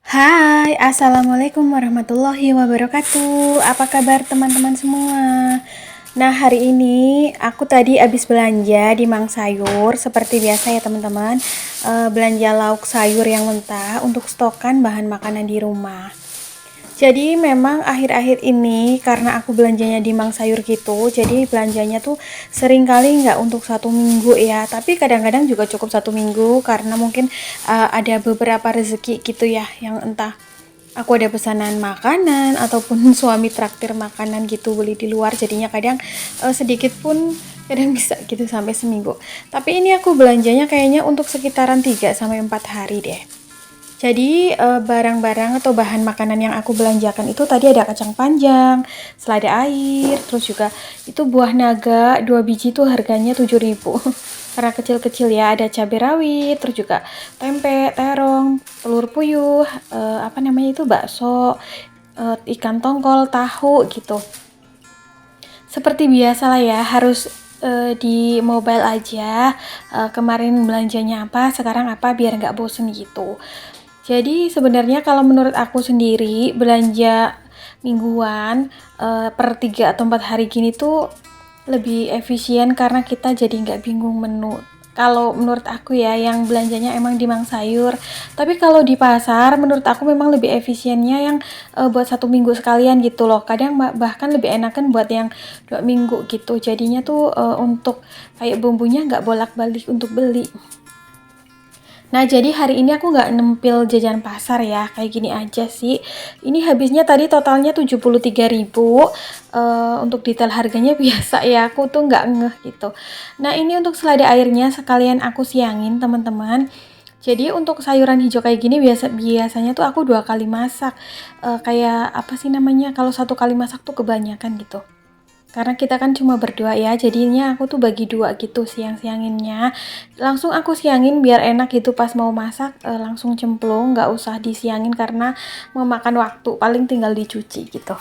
Hai, Assalamualaikum warahmatullahi wabarakatuh. Apa kabar teman-teman semua? Nah, hari ini aku tadi habis belanja di Mang Sayur. Seperti biasa ya teman-teman, belanja lauk sayur yang mentah untuk stokan bahan makanan di rumah. Jadi memang akhir-akhir ini karena aku belanjanya di Mang Sayur gitu, jadi belanjanya tuh sering kali nggak untuk 1 minggu ya, tapi kadang-kadang juga cukup 1 minggu karena mungkin ada beberapa rezeki gitu ya, yang entah aku ada pesanan makanan ataupun suami traktir makanan gitu beli di luar, jadinya kadang sedikit pun kadang bisa gitu sampai seminggu. Tapi ini aku belanjanya kayaknya untuk sekitaran 3 sampai 4 hari deh. Jadi barang-barang atau bahan makanan yang aku belanjakan itu tadi ada kacang panjang, selada air, terus juga itu buah naga 2 biji tuh harganya 7.000. Karena kecil-kecil ya, ada cabai rawit, terus juga tempe, terong, telur puyuh, apa namanya itu bakso, ikan tongkol, tahu gitu. Seperti biasa lah ya, harus di mobile aja. Kemarin belanjanya apa, sekarang apa biar nggak bosen gitu. Jadi sebenarnya kalau menurut aku sendiri belanja mingguan per 3 atau 4 hari gini tuh lebih efisien karena kita jadi nggak bingung menu. Kalau menurut aku ya yang belanjanya emang di Mang Sayur. Tapi kalau di pasar menurut aku memang lebih efisiennya yang buat 1 minggu sekalian gitu loh. Kadang bahkan lebih enakan buat yang 2 minggu gitu. Jadinya tuh untuk kayak bumbunya nggak bolak-balik untuk beli. Nah, jadi hari ini aku nggak nempil jajan pasar ya, kayak gini aja sih. Ini habisnya tadi totalnya 73.000. Untuk detail harganya biasa ya, aku tuh nggak ngeh gitu. Nah, ini untuk selada airnya sekalian aku siangin teman-teman. Jadi untuk sayuran hijau kayak gini biasanya tuh aku 2 kali masak. Kayak apa sih namanya? Kalau 1 kali masak tuh kebanyakan gitu. Karena kita kan cuma berdua ya, jadinya aku tuh bagi 2 gitu siang-sianginnya. Langsung aku siangin biar enak gitu pas mau masak, langsung cemplung, nggak usah disiangin karena memakan waktu, paling tinggal dicuci gitu.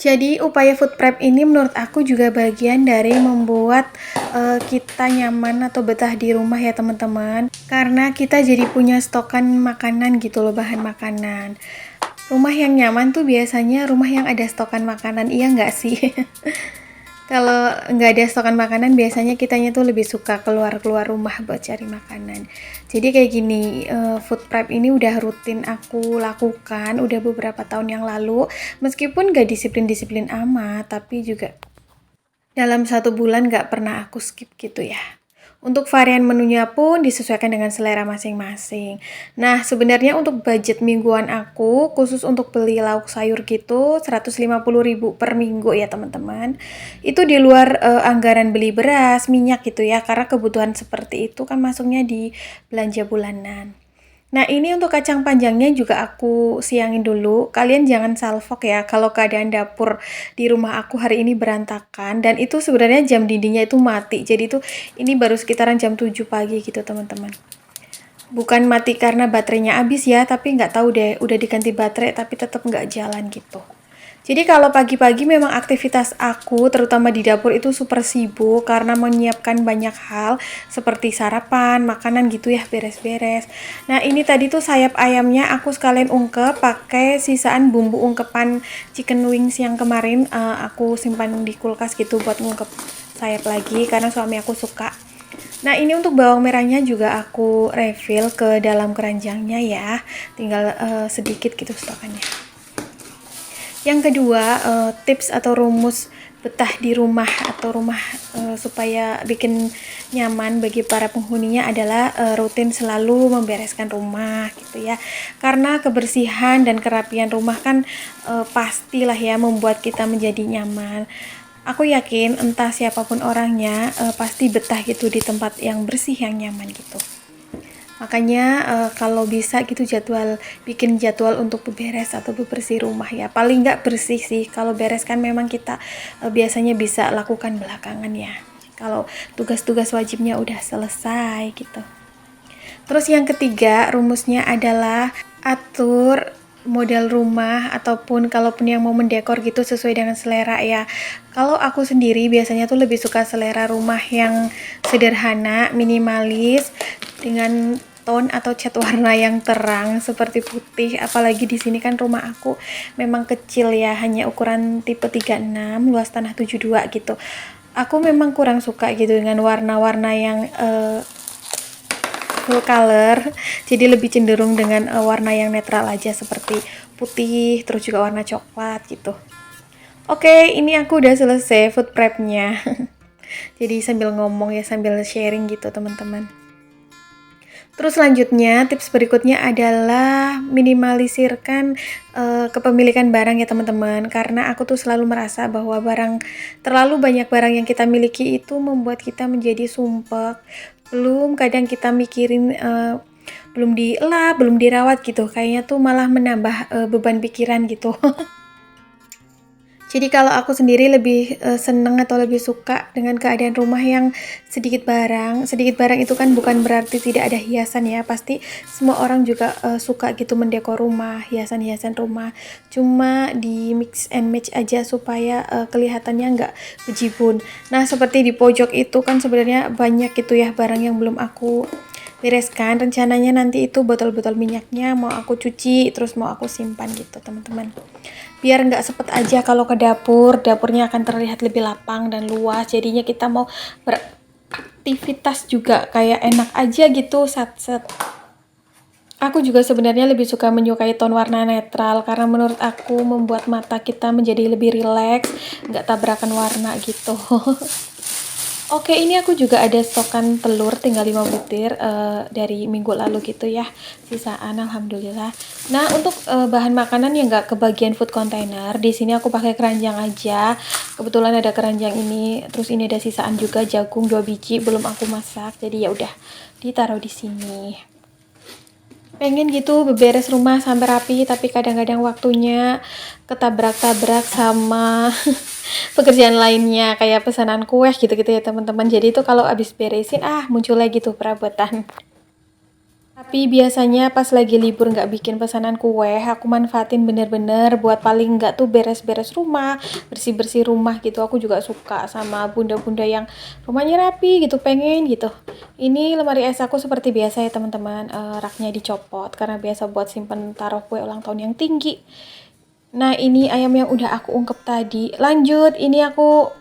Jadi upaya food prep ini menurut aku juga bagian dari membuat kita nyaman atau betah di rumah ya teman-teman. Karena kita jadi punya stokan makanan gitu loh, bahan makanan. Rumah yang nyaman tuh biasanya rumah yang ada stokan makanan, iya nggak sih? Kalau nggak ada stokan makanan, biasanya kitanya tuh lebih suka keluar-keluar rumah buat cari makanan. Jadi kayak gini, food prep ini udah rutin aku lakukan, udah beberapa tahun yang lalu. Meskipun nggak disiplin-disiplin amat, tapi juga dalam 1 bulan nggak pernah aku skip gitu ya. Untuk varian menunya pun disesuaikan dengan selera masing-masing. Nah, sebenarnya untuk budget mingguan aku, khusus untuk beli lauk sayur gitu, 150.000 per minggu ya teman-teman. Itu di luar anggaran beli beras, minyak gitu ya, karena kebutuhan seperti itu kan masuknya di belanja bulanan. Nah, ini untuk kacang panjangnya juga aku siangin dulu. Kalian jangan salfok ya kalau keadaan dapur di rumah aku hari ini berantakan. Dan itu sebenarnya jam dindingnya itu mati. Jadi itu ini baru sekitaran jam 7 pagi gitu teman-teman. Bukan mati karena baterainya habis ya, tapi nggak tahu deh, udah diganti baterai tapi tetap nggak jalan gitu. Jadi kalau pagi-pagi memang aktivitas aku, terutama di dapur itu super sibuk karena menyiapkan banyak hal seperti sarapan, makanan gitu ya, beres-beres. Nah ini tadi tuh sayap ayamnya aku sekalian ungkep pakai sisaan bumbu ungkepan chicken wings yang kemarin aku simpan di kulkas gitu buat ngungkep sayap lagi karena suami aku suka. Nah ini untuk bawang merahnya juga aku refill ke dalam keranjangnya ya, tinggal sedikit gitu stokannya. Yang kedua, tips atau rumus betah di rumah atau rumah supaya bikin nyaman bagi para penghuninya adalah rutin selalu membereskan rumah gitu ya. Karena kebersihan dan kerapian rumah kan pastilah ya membuat kita menjadi nyaman. Aku yakin entah siapapun orangnya pasti betah gitu di tempat yang bersih, yang nyaman gitu. Makanya kalau bisa gitu bikin jadwal untuk beberes atau bebersih rumah ya. Paling nggak bersih sih, kalau beres kan memang kita biasanya bisa lakukan belakangan ya. Kalau tugas-tugas wajibnya udah selesai gitu. Terus yang ketiga, rumusnya adalah atur model rumah ataupun kalaupun yang mau mendekor gitu sesuai dengan selera ya. Kalau aku sendiri biasanya tuh lebih suka selera rumah yang sederhana, minimalis dengan tone atau cat warna yang terang seperti putih. Apalagi di sini kan rumah aku memang kecil ya, hanya ukuran tipe 36, luas tanah 72 gitu. Aku memang kurang suka gitu dengan warna-warna yang full color, jadi lebih cenderung dengan warna yang netral aja seperti putih, terus juga warna coklat gitu. Oke, ini aku udah selesai food prepnya. Jadi sambil ngomong ya, sambil sharing gitu teman-teman. Terus selanjutnya tips berikutnya adalah minimalisirkan kepemilikan barang ya teman-teman, karena aku tuh selalu merasa bahwa terlalu banyak barang yang kita miliki itu membuat kita menjadi sumpek. Belum kadang kita mikirin belum dielap, belum dirawat gitu, kayaknya tuh malah menambah beban pikiran gitu. Jadi kalau aku sendiri lebih seneng atau lebih suka dengan keadaan rumah yang sedikit barang. Sedikit barang itu kan bukan berarti tidak ada hiasan ya. Pasti semua orang juga suka gitu mendekor rumah, hiasan-hiasan rumah. Cuma di mix and match aja supaya kelihatannya nggak bejibun. Nah seperti di pojok itu kan sebenarnya banyak gitu ya barang yang belum aku bereskan. Rencananya nanti itu botol-botol minyaknya mau aku cuci, terus mau aku simpan gitu teman-teman. Biar nggak sepet aja kalau ke dapurnya akan terlihat lebih lapang dan luas. Jadinya kita mau beraktivitas juga kayak enak aja gitu set. Aku juga sebenarnya lebih suka menyukai tone warna netral karena menurut aku membuat mata kita menjadi lebih rileks, nggak tabrakan warna gitu. Oke, ini aku juga ada stokan telur tinggal 5 butir dari minggu lalu gitu ya, sisaan alhamdulillah. Nah, untuk bahan makanan yang nggak kebagian food container, di sini aku pakai keranjang aja. Kebetulan ada keranjang ini, terus ini ada sisaan juga jagung 2 biji belum aku masak. Jadi ya udah ditaruh di sini. Pengen gitu beberes rumah sampai rapi, tapi kadang-kadang waktunya ketabrak-tabrak sama pekerjaan lainnya kayak pesanan kue gitu-gitu ya teman-teman. Jadi itu kalau abis beresin muncul lagi tuh perabotan. Tapi biasanya pas lagi libur nggak bikin pesanan kue, aku manfaatin bener-bener buat paling nggak tuh beres-beres rumah, bersih-bersih rumah gitu. Aku juga suka sama bunda-bunda yang rumahnya rapi gitu, pengen gitu. Ini lemari es aku seperti biasa ya teman-teman, raknya dicopot karena biasa buat simpen taruh kue ulang tahun yang tinggi. Nah ini ayam yang udah aku ungkep tadi. Lanjut, ini aku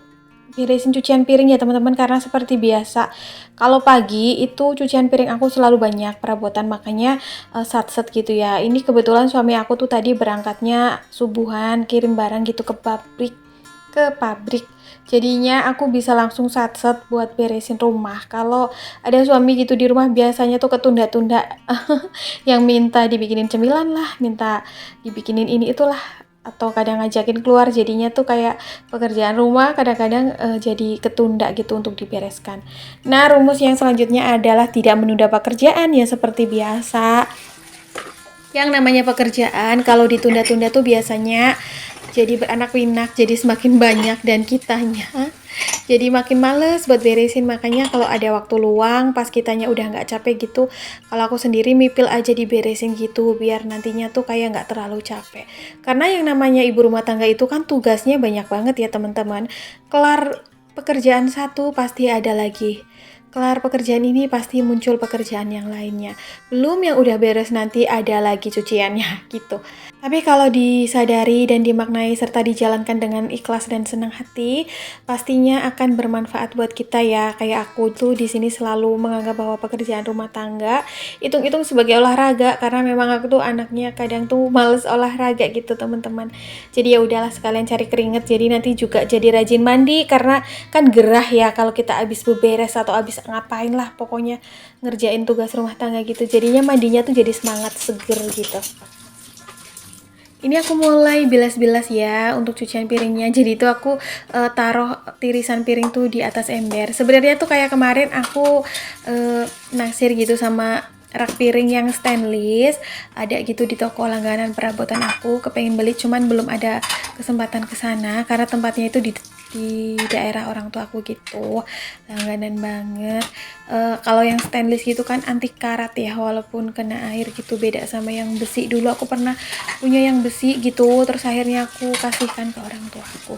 beresin cucian piring ya teman-teman, karena seperti biasa kalau pagi itu cucian piring aku selalu banyak perabotan, makanya sat-set gitu ya. Ini kebetulan suami aku tuh tadi berangkatnya subuhan kirim barang gitu ke pabrik. Jadinya aku bisa langsung sat-set buat beresin rumah. Kalau ada suami gitu di rumah biasanya tuh ketunda-tunda yang minta dibikinin cemilan lah, minta dibikinin ini itulah, atau kadang ngajakin keluar, jadinya tuh kayak pekerjaan rumah kadang-kadang jadi ketunda gitu untuk dibereskan. Nah, rumus yang selanjutnya adalah tidak menunda pekerjaan ya seperti biasa. Yang namanya pekerjaan kalau ditunda-tunda tuh biasanya jadi beranak pinak, jadi semakin banyak dan kitanya jadi makin males buat beresin. Makanya kalau ada waktu luang pas kitanya udah nggak capek gitu, kalau aku sendiri mipil aja diberesin gitu biar nantinya tuh kayak nggak terlalu capek. Karena yang namanya ibu rumah tangga itu kan tugasnya banyak banget ya teman-teman. Kelar pekerjaan satu pasti ada lagi, kelar pekerjaan ini pasti muncul pekerjaan yang lainnya. Belum yang udah beres nanti ada lagi cuciannya gitu. Tapi kalau disadari dan dimaknai serta dijalankan dengan ikhlas dan senang hati, pastinya akan bermanfaat buat kita ya. Kayak aku tuh di sini selalu menganggap bahwa pekerjaan rumah tangga hitung-hitung sebagai olahraga, karena memang aku tuh anaknya kadang tuh males olahraga gitu teman-teman. Jadi ya udahlah sekalian cari keringet. Jadi nanti juga jadi rajin mandi karena kan gerah ya kalau kita habis beberes atau habis ngapain lah pokoknya ngerjain tugas rumah tangga gitu. Jadinya mandinya tuh jadi semangat, seger gitu. Ini aku mulai bilas-bilas ya untuk cucian piringnya. Jadi itu aku taruh tirisan piring tuh di atas ember. Sebenarnya tuh kayak kemarin aku naksir gitu sama rak piring yang stainless, ada gitu di toko langganan perabotan aku. Kepengen beli cuman belum ada kesempatan ke sana karena tempatnya itu di daerah orang tua aku gitu, langganan banget. Kalau yang stainless gitu kan anti karat ya, walaupun kena air gitu, beda sama yang besi. Dulu aku pernah punya yang besi gitu, terus akhirnya aku kasihkan ke orang tua aku.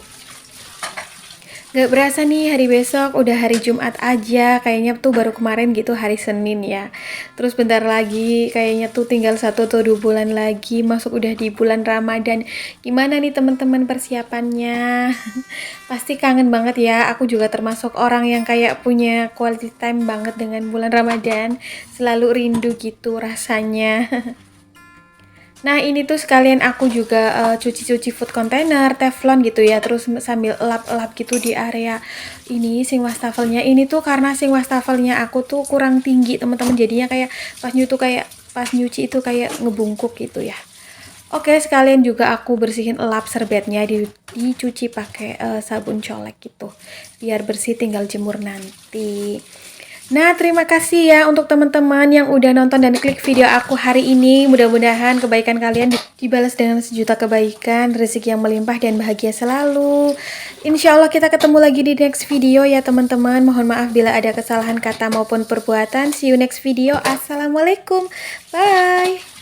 Gak berasa nih hari besok udah hari Jumat aja, kayaknya tuh baru kemarin gitu hari Senin ya. Terus bentar lagi kayaknya tuh tinggal 1 atau 2 bulan lagi masuk udah di bulan Ramadan. Gimana nih teman-teman persiapannya? Pasti kangen banget ya, aku juga termasuk orang yang kayak punya quality time banget dengan bulan Ramadan. Selalu rindu gitu rasanya. Nah, ini tuh sekalian aku juga cuci-cuci food container, teflon gitu ya, terus sambil elap-elap gitu di area ini sing wastafelnya. Ini tuh karena sing wastafelnya aku tuh kurang tinggi, teman-teman. Jadinya kayak pas nyuci itu kayak ngebungkuk gitu ya. Oke, sekalian juga aku bersihin elap serbetnya dicuci pakai sabun colek gitu. Biar bersih tinggal jemur nanti. Nah, terima kasih ya untuk teman-teman yang udah nonton dan klik video aku hari ini. Mudah-mudahan kebaikan kalian dibalas dengan sejuta kebaikan, rezeki yang melimpah dan bahagia selalu. Insya Allah kita ketemu lagi di next video ya teman-teman. Mohon maaf bila ada kesalahan kata maupun perbuatan. See you next video. Assalamualaikum. Bye.